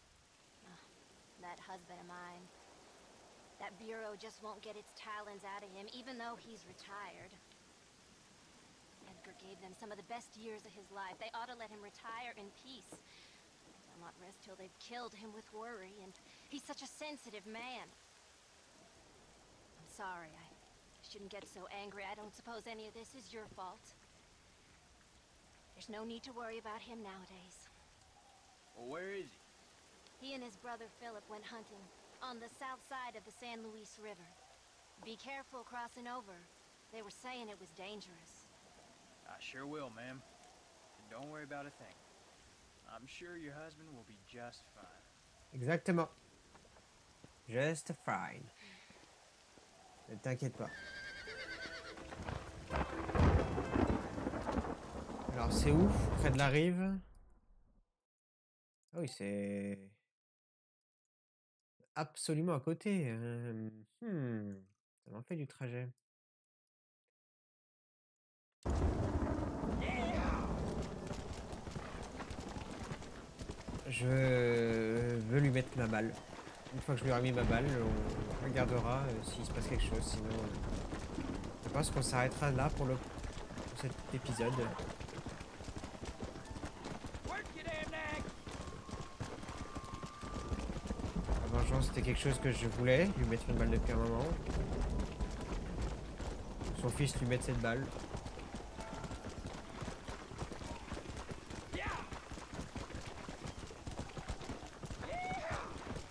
That husband of mine. That bureau just won't get its talons out of him, even though he's retired. Edgar gave them some of the best years of his life. They ought to let him retire in peace. They'll not rest till they've killed him with worry, and he's such a sensitive man. I'm sorry, I shouldn't get so angry. I don't suppose any of this is your fault. There's no need to worry about him nowadays. Well, where is he? He and his brother Philip went hunting on the south side of the San Luis River. Be careful crossing over. They were saying it was dangerous. I sure will, ma'am. And don't worry about a thing. I'm sure your husband will be just fine. Exactement. Just fine. Ne t'inquiète pas. Alors c'est où? Près de la rive? Ah oui, c'est absolument à côté. Ça m'en fait du trajet. Je veux lui mettre ma balle. Une fois que je lui aurai mis ma balle, on regardera s'il se passe quelque chose. Sinon, je pense qu'on s'arrêtera là pour cet épisode. La vengeance, c'était quelque chose que je voulais, lui mettre une balle depuis un moment. Son fils lui mettre cette balle.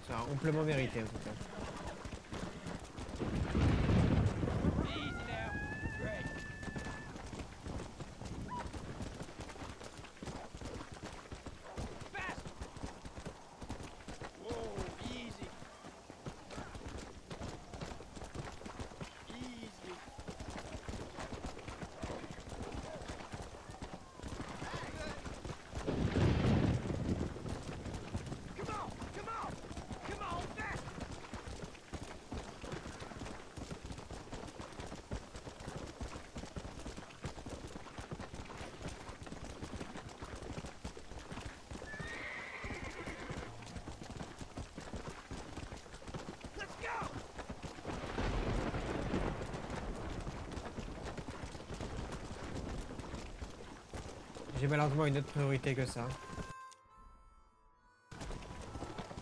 Ça a amplement mérité en tout cas. J'ai malheureusement une autre priorité que ça.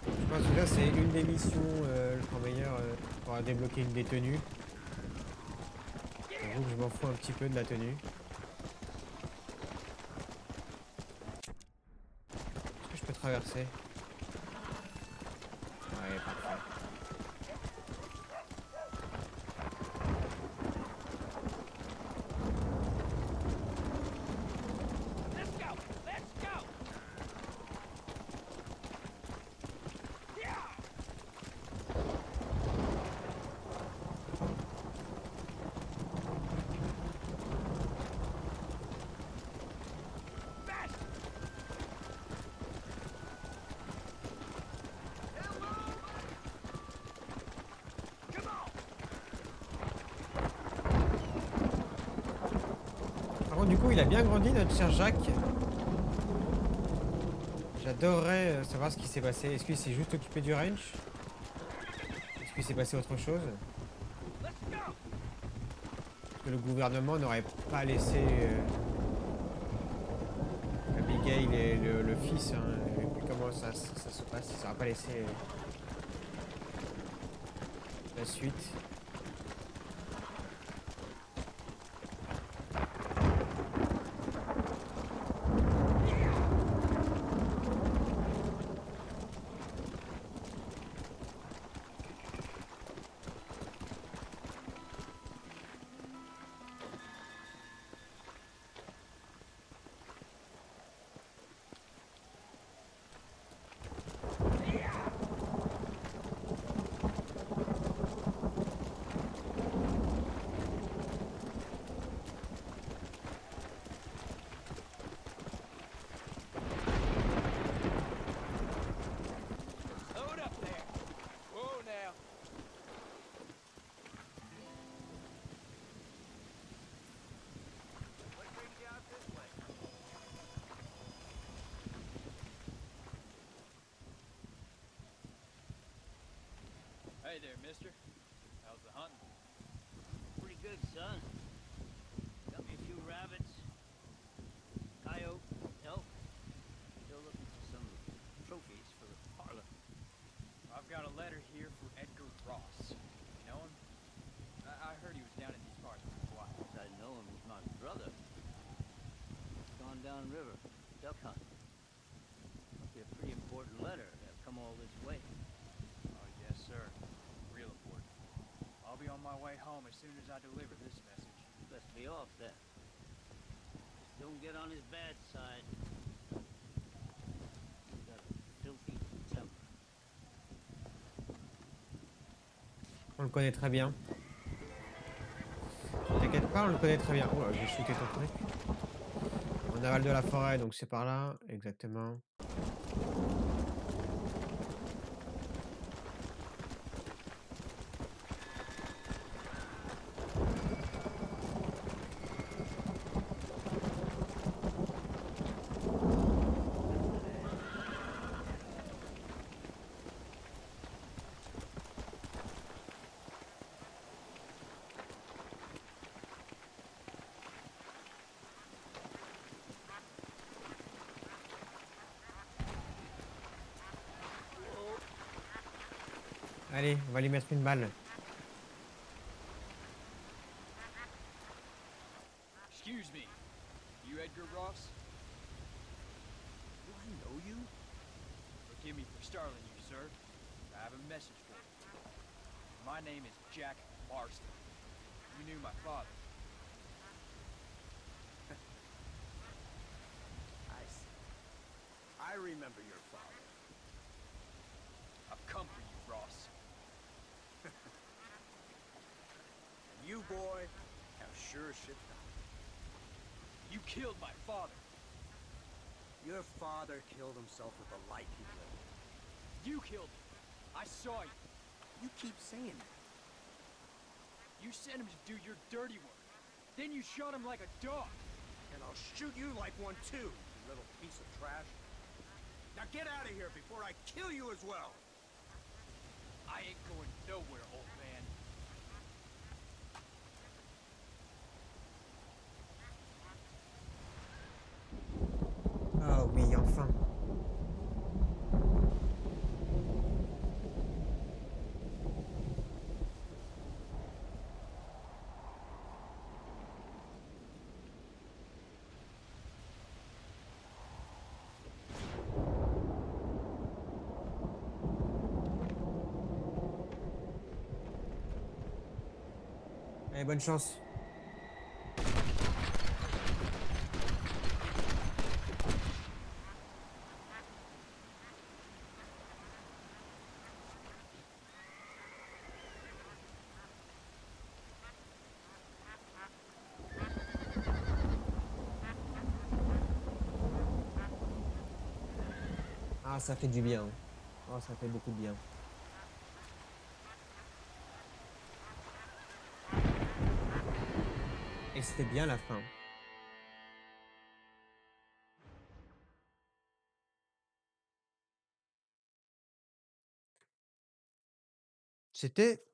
Je pense que là c'est une des missions, le temps meilleur pour débloquer une des tenues. J'avoue que je m'en fous un petit peu de la tenue. Est-ce que je peux traverser? Ouais, parfait. Du coup, il a bien grandi, notre cher Jacques. J'adorerais savoir ce qui s'est passé. Est-ce qu'il s'est juste occupé du ranch? Est-ce qu'il s'est passé autre chose? Est-ce que le gouvernement n'aurait pas laissé Abigail et le fils, hein, comment ça se passe? Ça n'aurait pas laissé la suite. Hey there, mister. How's the hunting? Pretty good, son. Got me a few rabbits, coyote, elk. Still looking for some trophies for the parlor. I've got a letter here for Edgar Ross. You know him? I heard he was down in these parts for a while. I know him, he's my brother. He's gone downriver, duck hunting. Must be a pretty important letter to have come all this way. Oh, yes, sir. Real important. I'll be on my way home as soon as I deliver this message. Best be off then. Just don't get on his bad side. He's got a filthy temper. On le connaît très bien. T'inquiète pas, on le connaît très bien. Oh, j'ai shooté ton truc. En aval de la forêt, donc c'est par là, exactement. Allez, on va lui mettre une balle. Excuse me. You Edgar Ross? Do I know you? Forgive me for startling you, sir. I have a message for you. My name is Jack Marston. You knew my father. I see. I remember your father. I've come for you, Ross. And you, boy, have sure as shit done. You killed my father. Your father killed himself with the life he lived. You killed him. I saw you. You keep saying that. You sent him to do your dirty work. Then you shot him like a dog. And I'll shoot you like one too, you little piece of trash. Now get out of here before I kill you as well. I ain't going nowhere, old man. Ah oui, enfin. Allez, bonne chance. Ah, ça fait du bien. Oh, ça fait beaucoup de bien. Et c'était bien la fin. C'était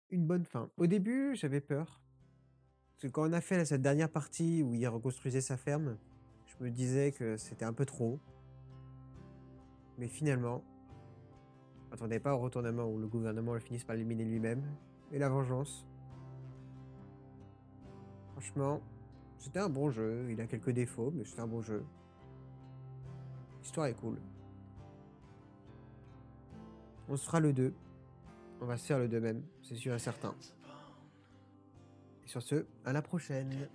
une bonne fin. Au début, j'avais peur. Parce que quand on a fait cette dernière partie où il reconstruisait sa ferme, je me disais que c'était un peu trop. Mais finalement, je m'attendais pas au retournement où le gouvernement le finisse par l'éliminer lui-même. Et la vengeance. Franchement, c'était un bon jeu. Il a quelques défauts, mais c'était un bon jeu. L'histoire est cool. On se fera le 2. On va se faire le 2 même, c'est sûr et certain. Et sur ce, à la prochaine.